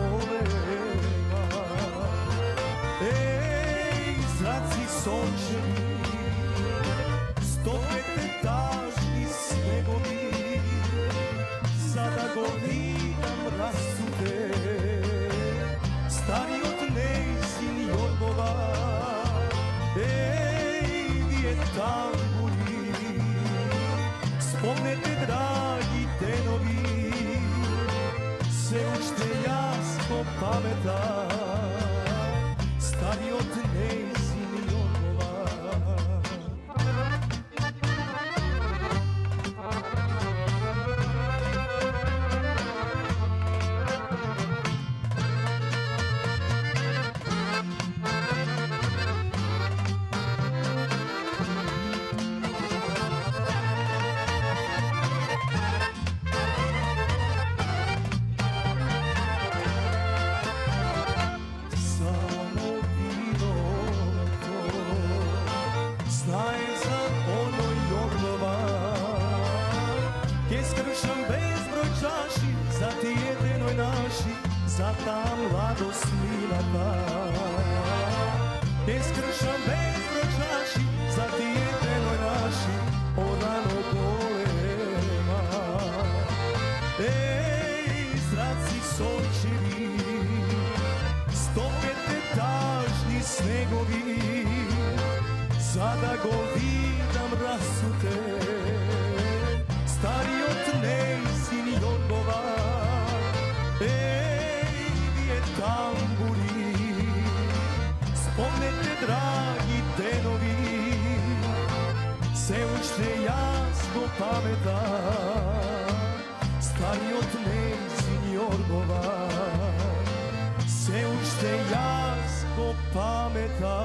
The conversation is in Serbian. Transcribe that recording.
kolema. Ej, zraci sončevi, stopetetažni snegovi, sada godinam rasute, stari od nejzin jorgova. Ej, gdje tamburi, spomnete dragi tenovi, se učte jasno pameta, stari od nejzin jorgova. Za ti jedinoj naši, za ta mladost milata. Iskršam bezbroj čaši, za ti jedinoj naši, odano golema. Ej, zraci sončevi, stopetetažni snegovi, sada godinam rasute, stari od nejzin jorgova. Ej, gdje tamburi, spomnete dragi tenovi, se učte jasno pameta, stari od nejzin jorgova. Se učte jasno pameta,